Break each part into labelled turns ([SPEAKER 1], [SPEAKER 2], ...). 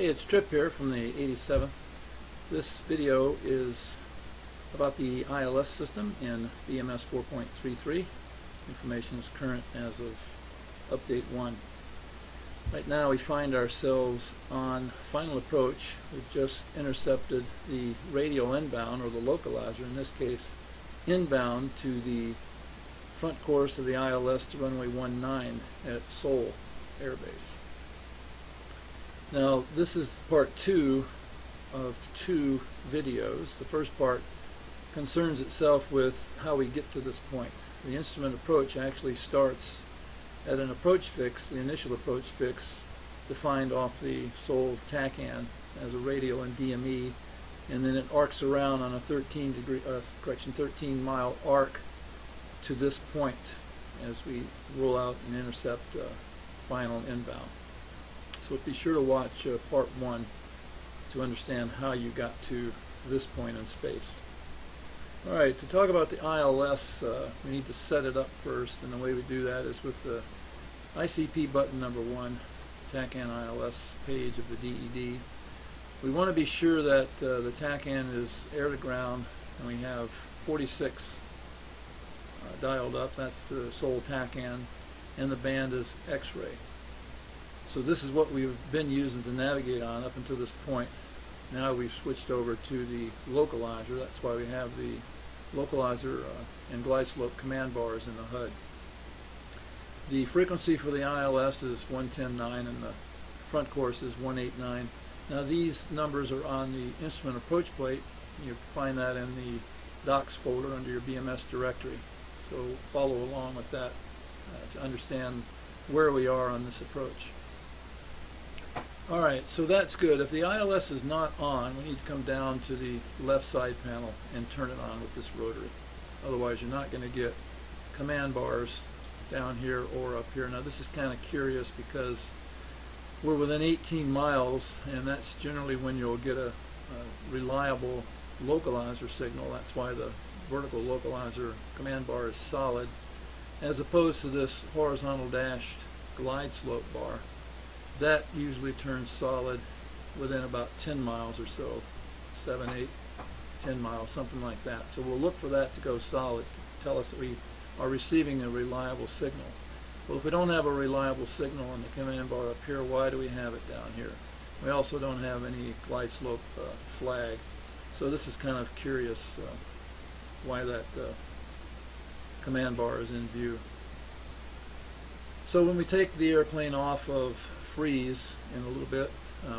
[SPEAKER 1] Hey, it's Trip here from the 87th. This video is about the ILS system in BMS 4.33. Information is current as of update 1. Right now we find ourselves on final approach. We've just intercepted the radial inbound, or the localizer, in this case inbound to the front course of the ILS to runway 19 at Seoul Air Base. Now this is part 2 of 2 videos. The first part concerns itself with how we get to this point. The instrument approach actually starts at an approach fix, the initial approach fix defined off the Seoul TACAN as a radial and DME, and then it arcs around on a 13 mile arc to this point as we roll out and intercept final inbound. So be sure to watch part 1 to understand how you got to this point in space. Alright, to talk about the ILS, we need to set it up first, and the way we do that is with the ICP button number 1, TACAN ILS page of the DED. We want to be sure that the TACAN is air to ground, and we have 46 dialed up. That's the Seoul TACAN, and the band is X-ray. So this is what we've been using to navigate on up until this point. Now we've switched over to the localizer. That's why we have the localizer and glide slope command bars in the HUD. The frequency for the ILS is 110.9 and the front course is 189. Now these numbers are on the instrument approach plate. You find that in the docs folder under your BMS directory. So follow along with that to understand where we are on this approach. Alright, so that's good. If the ILS is not on, we need to come down to the left side panel and turn it on with this rotary. Otherwise you're not going to get command bars down here or up here. Now this is kind of curious because we're within 18 miles, and that's generally when you'll get a reliable localizer signal. That's why the vertical localizer command bar is solid, as opposed to this horizontal dashed glide slope bar. That usually turns solid within about 10 miles or so, 7, 8, 10 miles, something like that. So we'll look for that to go solid to tell us that we are receiving a reliable signal. Well, if we don't have a reliable signal on the command bar up here, why do we have it down here? We also don't have any glide slope flag. So this is kind of curious why that command bar is in view. So when we take the airplane off of freeze in a little bit,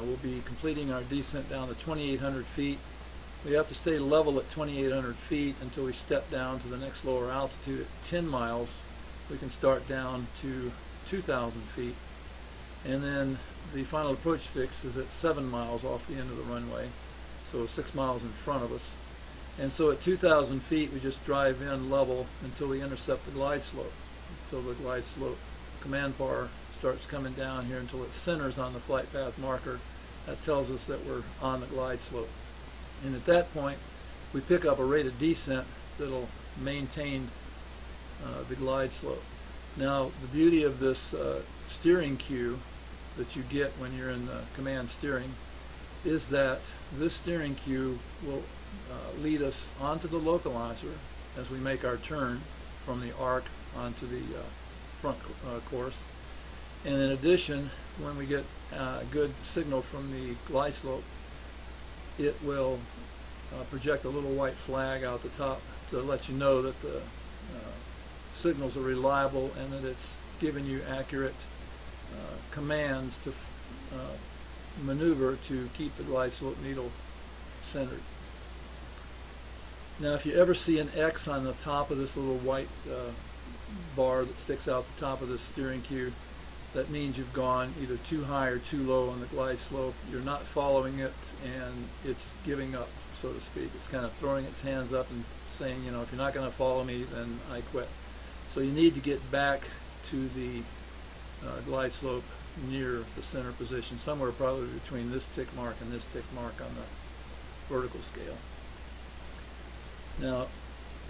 [SPEAKER 1] we'll be completing our descent down to 2,800 feet. We have to stay level at 2,800 feet until we step down to the next lower altitude. At 10 miles, we can start down to 2,000 feet. And then the final approach fix is at 7 miles off the end of the runway, so 6 miles in front of us. And so at 2,000 feet, we just drive in level until we intercept the glide slope, until the glide slope command bar starts coming down here until it centers on the flight path marker. That tells us that we're on the glide slope. And at that point, we pick up a rate of descent that'll maintain the glide slope. Now, the beauty of this steering cue that you get when you're in command steering is that this steering cue will lead us onto the localizer as we make our turn from the arc onto the front course. And in addition, when we get a good signal from the glide slope, it will project a little white flag out the top to let you know that the signals are reliable and that it's giving you accurate commands to maneuver to keep the glide slope needle centered. Now if you ever see an X on the top of this little white bar that sticks out the top of this steering cue, that means you've gone either too high or too low on the glide slope. You're not following it, and it's giving up, so to speak. It's kind of throwing its hands up and saying, you know, if you're not going to follow me, then I quit. So you need to get back to the glide slope near the center position, somewhere probably between this tick mark and this tick mark on the vertical scale. Now,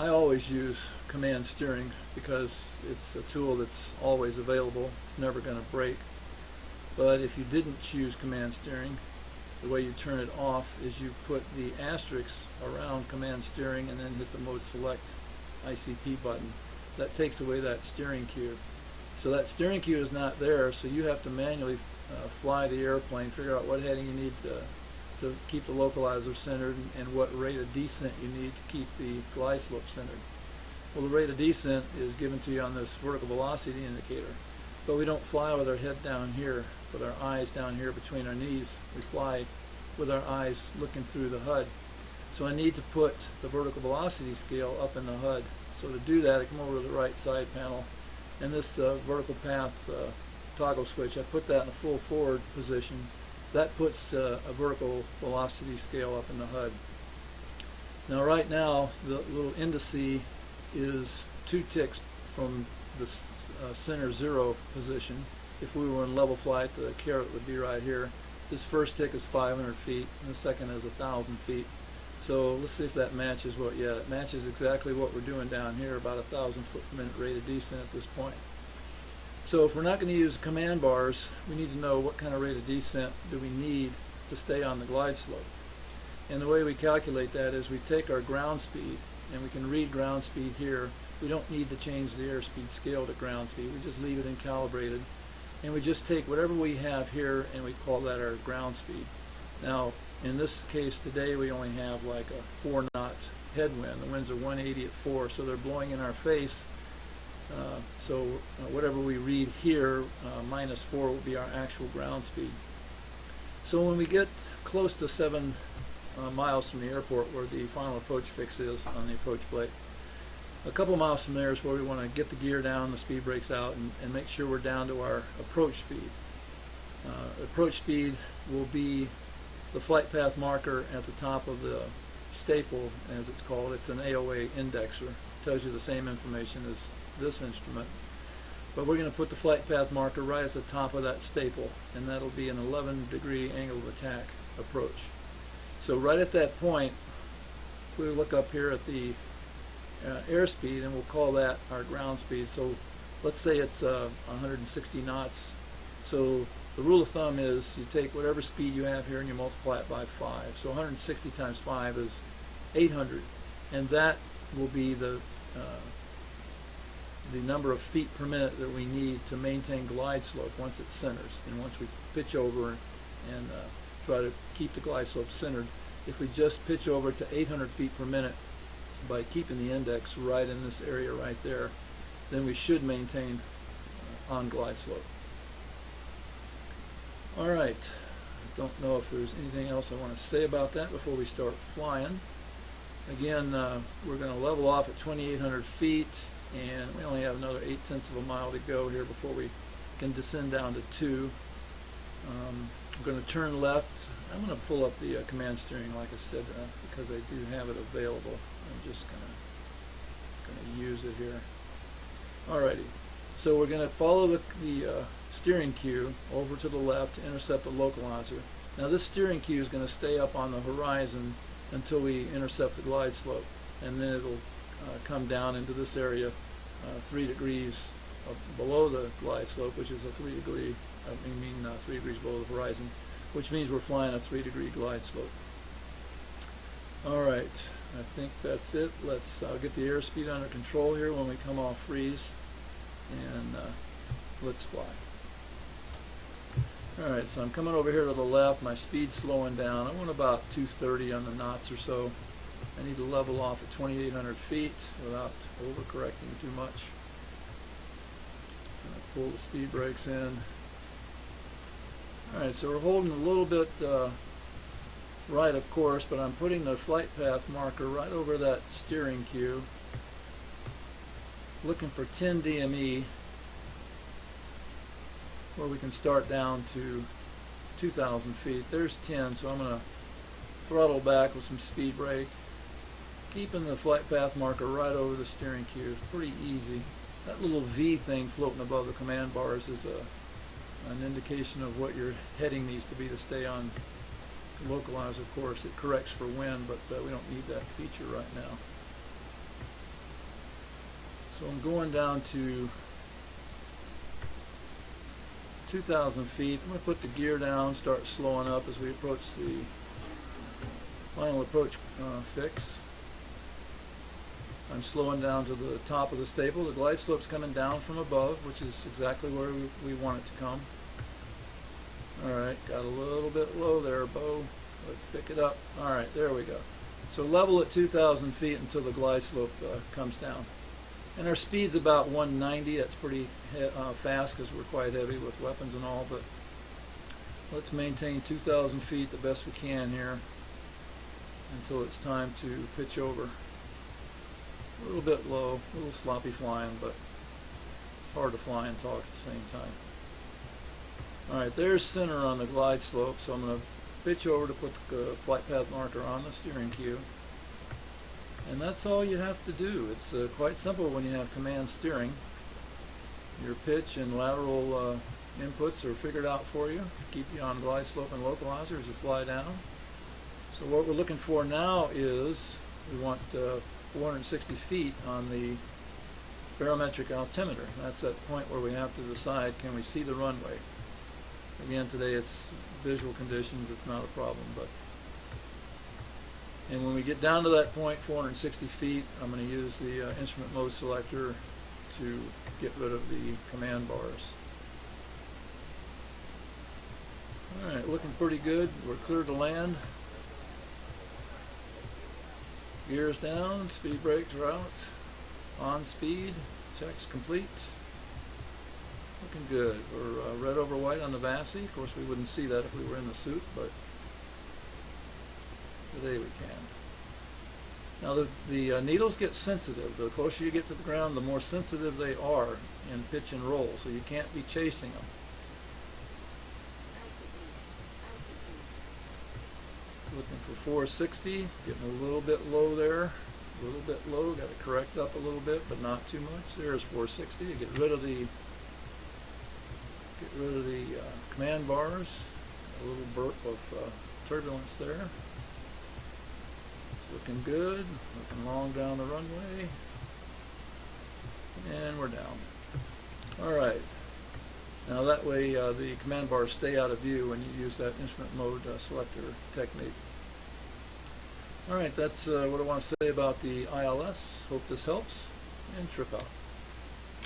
[SPEAKER 1] I always use command steering because it's a tool that's always available. It's never going to break. But if you didn't choose command steering, the way you turn it off is you put the asterisk around command steering and then hit the mode select ICP button. That takes away that steering cue. So that steering cue is not there, so you have to manually fly the airplane, figure out what heading you need to keep the localizer centered and what rate of descent you need to keep the glide slope centered. Well, the rate of descent is given to you on this vertical velocity indicator, but we don't fly with our head down here, with our eyes down here between our knees. We fly with our eyes looking through the HUD. So I need to put the vertical velocity scale up in the HUD. So to do that, I come over to the right side panel, and this vertical path toggle switch, I put that in a full forward position. That puts a vertical velocity scale up in the HUD. Now right now, the little indice is 2 ticks from the center 0 position. If we were in level flight, the caret would be right here. This first tick is 500 feet, and the second is 1,000 feet. So let's see if that matches what, yeah, it matches exactly what we're doing down here, about 1,000 foot per minute rate of descent at this point. So if we're not going to use command bars, we need to know what kind of rate of descent do we need to stay on the glide slope. And the way we calculate that is we take our ground speed, and we can read ground speed here. We don't need to change the airspeed scale to ground speed. We just leave it in calibrated. And we just take whatever we have here and we call that our ground speed. Now, in this case today, we only have like a 4-knot headwind. The winds are 180 at 4, so they're blowing in our face. So whatever we read here, -4 will be our actual ground speed. So when we get close to 7 miles from the airport, where the final approach fix is on the approach plate, a couple miles from there is where we want to get the gear down, the speed brakes out, and make sure we're down to our approach speed. Approach speed will be the flight path marker at the top of the staple, as it's called. It's an AOA indexer. It tells you the same information as this instrument. But we're going to put the flight path marker right at the top of that staple, and that'll be an 11-degree angle of attack approach. So right at that point, we look up here at the airspeed, and we'll call that our ground speed. So let's say it's 160 knots. So the rule of thumb is you take whatever speed you have here and you multiply it by 5. So 160 times 5 is 800, and that will be the number of feet per minute that we need to maintain glide slope once it centers. And once we pitch over and try to keep the glide slope centered, if we just pitch over to 800 feet per minute by keeping the index right in this area right there, then we should maintain on glide slope. Alright, I don't know if there's anything else I want to say about that before we start flying. Again, we're going to level off at 2,800 feet, and we only have another 0.8 of a mile to go here before we can descend down to 2. I'm going to turn left. I'm going to pull up the command steering, like I said, because I do have it available. I'm just going to use it here. Alrighty, so we're going to follow the steering cue over to the left to intercept the localizer. Now this steering cue is going to stay up on the horizon until we intercept the glide slope, and then it'll come down into this area 3 degrees below the glide slope, which is a 3 degrees below the horizon, which means we're flying a 3-degree glide slope. Alright, I think that's it. I'll get the airspeed under control here when we come off freeze, and let's fly. Alright, so I'm coming over here to the left. My speed's slowing down. I want about 230 on the knots or so. I need to level off at 2,800 feet without overcorrecting too much. Pull the speed brakes in. Alright, so we're holding a little bit right, of course, but I'm putting the flight path marker right over that steering cue, looking for 10 DME, where we can start down to 2,000 feet. There's 10, so I'm going to throttle back with some speed brake, keeping the flight path marker right over the steering cue. It's pretty easy. That little V thing floating above the command bars is an indication of what your heading needs to be to stay on localizer. Of course, it corrects for wind, but we don't need that feature right now. So I'm going down to 2,000 feet. I'm going to put the gear down, start slowing up as we approach the final approach fix. I'm slowing down to the top of the staple. The glide slope's coming down from above, which is exactly where we want it to come. Alright, got a little bit low there, Bo. Let's pick it up. Alright, there we go. So level at 2,000 feet until the glide slope comes down. And our speed's about 190. That's pretty fast because we're quite heavy with weapons and all, but let's maintain 2,000 feet the best we can here until it's time to pitch over. A little bit low, a little sloppy flying, but it's hard to fly and talk at the same time. Alright, there's center on the glide slope, so I'm going to pitch over to put the flight path marker on the steering cue. And that's all you have to do. It's quite simple when you have command steering. Your pitch and lateral inputs are figured out for you to keep you on glide slope and localizer as you fly down. So what we're looking for now is we want 460 feet on the barometric altimeter. That's that point where we have to decide, can we see the runway? Again, today it's visual conditions, it's not a problem, but and when we get down to that point, 460 feet, I'm going to use the instrument mode selector to get rid of the command bars. Alright, looking pretty good. We're clear to land. Gears down, speed brakes are out. On speed, checks complete. Looking good. We're red over white on the VASI. Of course, we wouldn't see that if we were in the suit, but today we can. Now the needles get sensitive. The closer you get to the ground, the more sensitive they are in pitch and roll, so you can't be chasing them. Looking for 460, getting a little bit low there, a little bit low, got to correct up a little bit, but not too much. There's 460 to get rid of the command bars. A little burp of turbulence there. It's looking good, looking long down the runway, and we're down. Alright, now that way the command bars stay out of view when you use that instrument mode selector technique. Alright, that's what I want to say about the ILS. Hope this helps, and trip out.